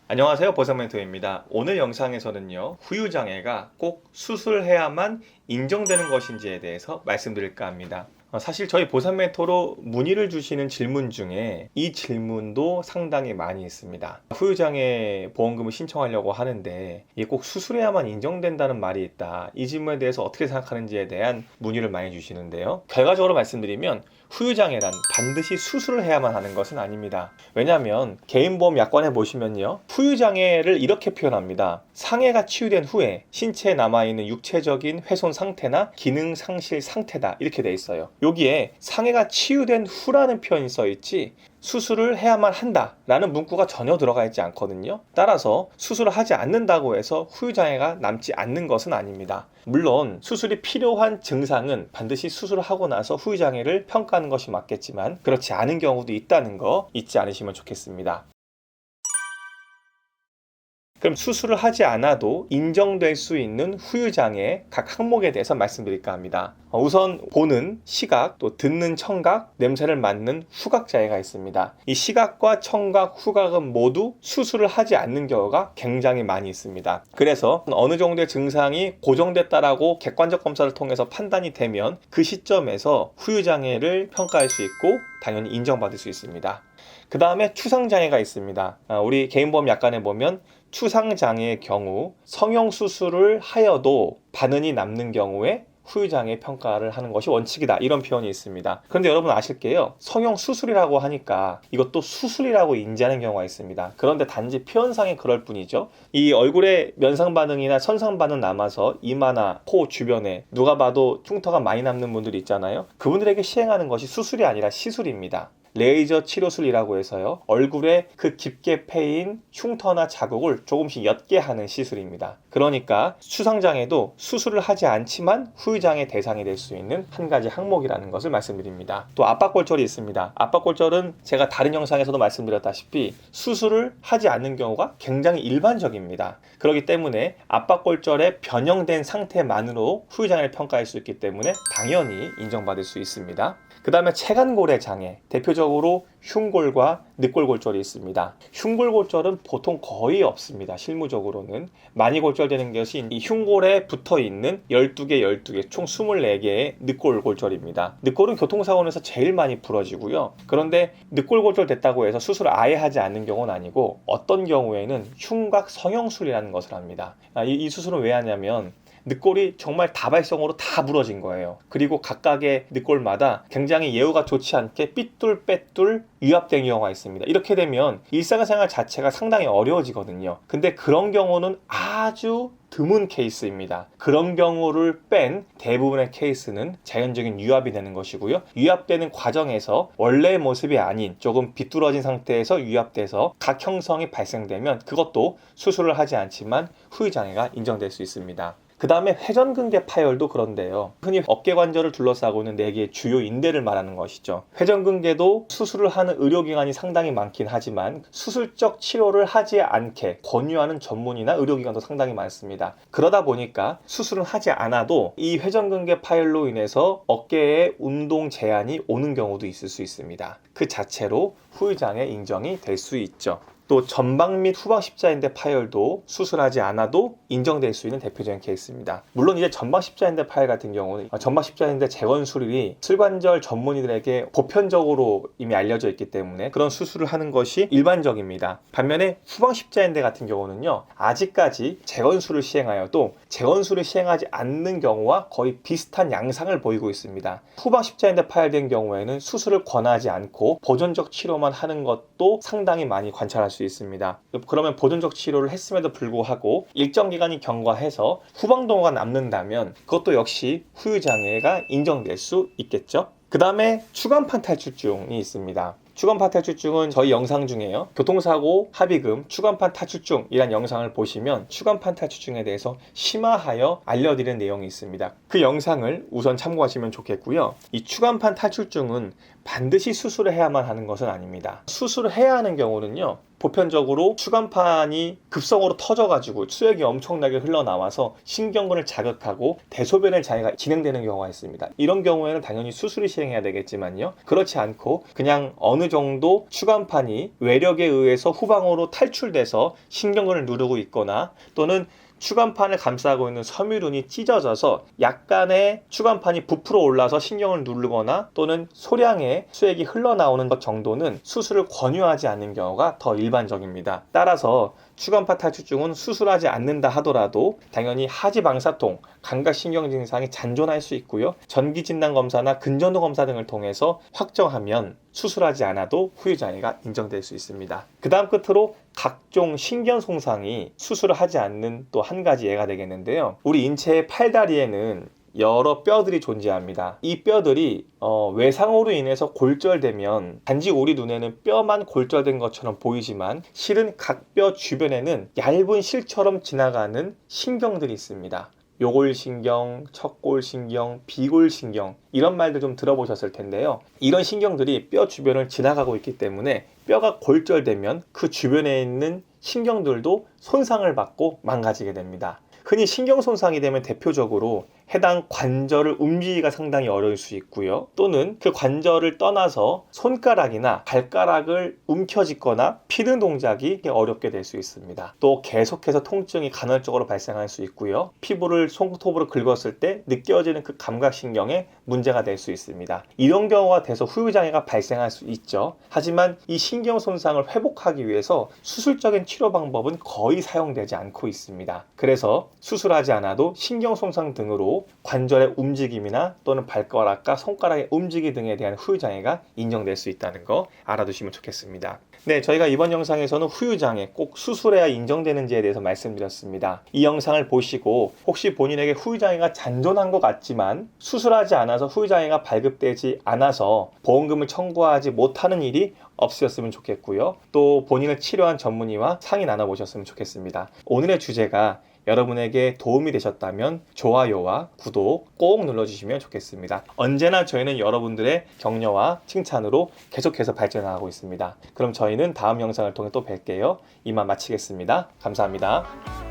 안녕하세요, 보상멘토입니다. 오늘 영상에서는요, 후유장애가 꼭 수술해야만 인정되는 것인지에 대해서 말씀드릴까 합니다. 사실 저희 보상멘토로 문의를 주시는 질문 중에 이 질문도 상당히 많이 있습니다. 후유장애 보험금을 신청하려고 하는데 이게 꼭 수술해야만 인정된다는 말이 있다. 이 질문에 대해서 어떻게 생각하는지에 대한 문의를 많이 주시는데요. 결과적으로 말씀드리면 후유장애란 반드시 수술을 해야만 하는 것은 아닙니다. 왜냐하면 개인보험 약관에 보시면요, 후유장애를 이렇게 표현합니다. 상해가 치유된 후에 신체에 남아있는 육체적인 훼손 상태나 기능 상실 상태다, 이렇게 돼 있어요. 여기에 상해가 치유된 후라는 표현이 써 있지 수술을 해야만 한다라는 문구가 전혀 들어가 있지 않거든요. 따라서 수술을 하지 않는다고 해서 후유장애가 남지 않는 것은 아닙니다. 물론 수술이 필요한 증상은 반드시 수술을 하고 나서 후유장애를 평가하는 것이 맞겠지만 그렇지 않은 경우도 있다는 거 잊지 않으시면 좋겠습니다. 그럼 수술을 하지 않아도 인정될 수 있는 후유장애 각 항목에 대해서 말씀드릴까 합니다. 우선 보는 시각, 또 듣는 청각, 냄새를 맡는 후각장애가 있습니다. 이 시각과 청각, 후각은 모두 수술을 하지 않는 경우가 굉장히 많이 있습니다. 그래서 어느 정도의 증상이 고정됐다라고 객관적 검사를 통해서 판단이 되면 그 시점에서 후유장애를 평가할 수 있고 당연히 인정받을 수 있습니다. 그 다음에 추상장애가 있습니다. 우리 개인보험 약관에 보면 추상장애의 경우 성형수술을 하여도 반응이 남는 경우에 후유장애 평가를 하는 것이 원칙이다, 이런 표현이 있습니다. 그런데 여러분 아실게요, 성형수술이라고 하니까 이것도 수술이라고 인지하는 경우가 있습니다. 그런데 단지 표현상에 그럴 뿐이죠. 이 얼굴에 면상반응이나 선상반응 남아서 이마나 코 주변에 누가 봐도 흉터가 많이 남는 분들이 있잖아요. 그분들에게 시행하는 것이 수술이 아니라 시술입니다. 레이저 치료술이라고 해서요, 얼굴에 그 깊게 패인 흉터나 자국을 조금씩 옅게 하는 시술입니다. 그러니까 추상장애도 수술을 하지 않지만 후유장애 대상이 될 수 있는 한 가지 항목이라는 것을 말씀드립니다. 또 압박골절이 있습니다. 압박골절은 제가 다른 영상에서도 말씀드렸다시피 수술을 하지 않는 경우가 굉장히 일반적입니다. 그렇기 때문에 압박골절의 변형된 상태만으로 후유장애를 평가할 수 있기 때문에 당연히 인정받을 수 있습니다. 그 다음에 체간골의 장애, 대표적으로 흉골과 늑골골절이 있습니다. 흉골골절은 보통 거의 없습니다. 실무적으로는 많이 골절되는 것이 이 흉골에 붙어있는 12개 총 24개의 늑골골절입니다. 늑골은 교통사고에서 제일 많이 부러지고요. 그런데 늑골골절 됐다고 해서 수술을 아예 하지 않는 경우는 아니고 어떤 경우에는 흉곽 성형술이라는 것을 합니다. 이 수술은 왜 하냐면 늑골이 정말 다발성으로 다 부러진 거예요. 그리고 각각의 늑골마다 굉장히 예후가 좋지 않게 삐뚤빼뚤 유압된 경우가 있습니다. 이렇게 되면 일상생활 자체가 상당히 어려워지거든요. 근데 그런 경우는 아주 드문 케이스입니다. 그런 경우를 뺀 대부분의 케이스는 자연적인 유압이 되는 것이고요. 유압되는 과정에서 원래의 모습이 아닌 조금 비뚤어진 상태에서 유압돼서 각 형성이 발생되면 그것도 수술을 하지 않지만 후유장애가 인정될 수 있습니다. 그 다음에 회전근개 파열도 그런데요. 흔히 어깨관절을 둘러싸고 있는 4개의 주요 인대를 말하는 것이죠. 회전근개도 수술을 하는 의료기관이 상당히 많긴 하지만 수술적 치료를 하지 않게 권유하는 전문의나 의료기관도 상당히 많습니다. 그러다 보니까 수술은 하지 않아도 이 회전근개 파열로 인해서 어깨에 운동 제한이 오는 경우도 있을 수 있습니다. 그 자체로 후유장애 인정이 될 수 있죠. 또 전방 및 후방 십자인대 파열도 수술하지 않아도 인정될 수 있는 대표적인 케이스입니다. 물론 이제 전방 십자인대 파열 같은 경우는 전방 십자인대 재건술이 슬관절 전문의들에게 보편적으로 이미 알려져 있기 때문에 그런 수술을 하는 것이 일반적입니다. 반면에 후방 십자인대 같은 경우는요, 아직까지 재건술을 시행하여도 재건술을 시행하지 않는 경우와 거의 비슷한 양상을 보이고 있습니다. 후방 십자인대 파열된 경우에는 수술을 권하지 않고 보존적 치료만 하는 것도 상당히 많이 관찰할 수 있습니다. 그러면 보존적 치료를 했음에도 불구하고 일정 기간이 경과해서 후방동호가 남는다면 그것도 역시 후유장애가 인정될 수 있겠죠. 그 다음에 추간판 탈출증이 있습니다. 추간판 탈출증은 저희 영상 중에요, 교통사고 합의금 추간판 탈출증이란 영상을 보시면 추간판 탈출증에 대해서 심화하여 알려드리는 내용이 있습니다. 그 영상을 우선 참고하시면 좋겠고요. 이 추간판 탈출증은 반드시 수술을 해야만 하는 것은 아닙니다. 수술을 해야 하는 경우는요, 보편적으로 추간판이 급성으로 터져가지고 수액이 엄청나게 흘러나와서 신경근을 자극하고 대소변의 장애가 진행되는 경우가 있습니다. 이런 경우에는 당연히 수술을 시행해야 되겠지만요. 그렇지 않고 그냥 어느 정도 추간판이 외력에 의해서 후방으로 탈출돼서 신경근을 누르고 있거나 또는 추간판을 감싸고 있는 섬유륜이 찢어져서 약간의 추간판이 부풀어 올라서 신경을 누르거나 또는 소량의 수액이 흘러나오는 것 정도는 수술을 권유하지 않는 경우가 더 일반적입니다. 따라서 추간판 탈출증은 수술하지 않는다 하더라도 당연히 하지방사통, 감각신경 증상이 잔존할 수 있고요. 전기진단검사나 근전도 검사 등을 통해서 확정하면 수술하지 않아도 후유장애가 인정될 수 있습니다. 그 다음 끝으로 각종 신경손상이 수술을 하지 않는 또 한 가지 예가 되겠는데요. 우리 인체의 팔다리에는 여러 뼈들이 존재합니다. 이 뼈들이 외상으로 인해서 골절되면 단지 우리 눈에는 뼈만 골절된 것처럼 보이지만 실은 각 뼈 주변에는 얇은 실처럼 지나가는 신경들이 있습니다. 요골신경, 척골신경, 비골신경 이런 말들 좀 들어보셨을 텐데요. 이런 신경들이 뼈 주변을 지나가고 있기 때문에 뼈가 골절되면 그 주변에 있는 신경들도 손상을 받고 망가지게 됩니다. 흔히 신경 손상이 되면 대표적으로 해당 관절을 움직이기가 상당히 어려울 수 있고요. 또는 그 관절을 떠나서 손가락이나 발가락을 움켜쥐거나 피는 동작이 어렵게 될 수 있습니다. 또 계속해서 통증이 간헐적으로 발생할 수 있고요. 피부를 손톱으로 긁었을 때 느껴지는 그 감각신경에 문제가 될 수 있습니다. 이런 경우가 돼서 후유장애가 발생할 수 있죠. 하지만 이 신경 손상을 회복하기 위해서 수술적인 치료 방법은 거의 사용되지 않고 있습니다. 그래서 수술하지 않아도 신경 손상 등으로 관절의 움직임이나 또는 발가락과 손가락의 움직임 등에 대한 후유장애가 인정될 수 있다는 거 알아두시면 좋겠습니다. 네, 저희가 이번 영상에서는 후유장애 꼭 수술해야 인정되는지에 대해서 말씀드렸습니다. 이 영상을 보시고 혹시 본인에게 후유장애가 잔존한 것 같지만 수술하지 않아서 후유장애가 발급되지 않아서 보험금을 청구하지 못하는 일이 없으셨으면 좋겠고요. 또 본인을 치료한 전문의와 상의 나눠보셨으면 좋겠습니다. 오늘의 주제가 여러분에게 도움이 되셨다면 좋아요와 구독 꼭 눌러주시면 좋겠습니다. 언제나 저희는 여러분들의 격려와 칭찬으로 계속해서 발전하고 있습니다. 그럼 저희는 다음 영상을 통해 또 뵐게요. 이만 마치겠습니다. 감사합니다.